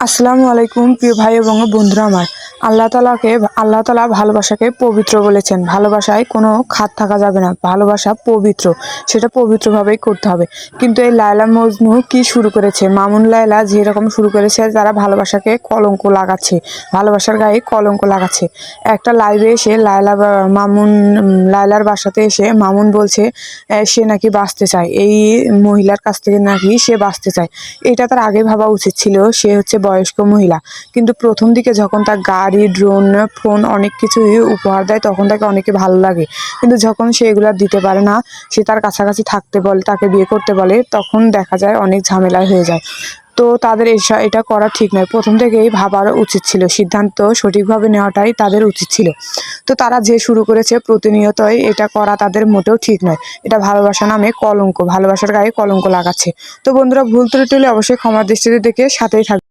আসসালামু আলাইকুম প্রিয় ভাই এবং বন্ধুরা আমার। আল্লাহ তাআলা ভালোবাসাকে পবিত্র বলেছেন। ভালোবাসায় কোনো খাত থাকা যাবে না। ভালোবাসা পবিত্র, সেটা পবিত্রভাবেই করতে হবে। কিন্তু এই লায়লা মজনু কি শুরু করেছে, মামুন লায়লা যেরকম শুরু করেছে, তারা ভালোবাসাকে কলঙ্ক লাগাচ্ছে, ভালোবাসার গায়ে কলঙ্ক লাগাচ্ছে। একটা লাইভে এসে লায়লার বাসাতে এসে মামুন বলছে সে নাকি বাঁচতে চায়, এই মহিলার কাছ থেকে নাকি সে বাঁচতে চায়। এটা তার আগে ভাবা উচিত ছিল, সে হচ্ছে বয়স্ক মহিলা। কিন্তু প্রথম দিকে যখন তার গাড়ি, ড্রোন, ফোন অনেক কিছুই উপহার দেয়, তখন তাকে অনেকে ভালো লাগে। কিন্তু যখন সে এগুলো দিতে পারে না, সে তার কাছাকাছি থাকতে বলে, তাকে বিয়ে করতে বলে, তখন দেখা যায় অনেক ঝামেলা হয়ে যায়। তো তাদের এটা করা ঠিক নয়। প্রথম থেকেই ভাবার উচিত ছিল, সিদ্ধান্ত সঠিকভাবে নেওয়াটাই তাদের উচিত ছিল। তো তারা যে শুরু করেছে প্রতিনিয়তই এটা করা তাদের মোটেও ঠিক নয়। এটা ভালোবাসা নামে কলঙ্ক, ভালোবাসার গায়ে কলঙ্ক লাগাচ্ছে। তো বন্ধুরা, ভুল ত্রুটি হলে অবশ্যই ক্ষমার দৃষ্টিতে দেখে সাথেই থাকবে।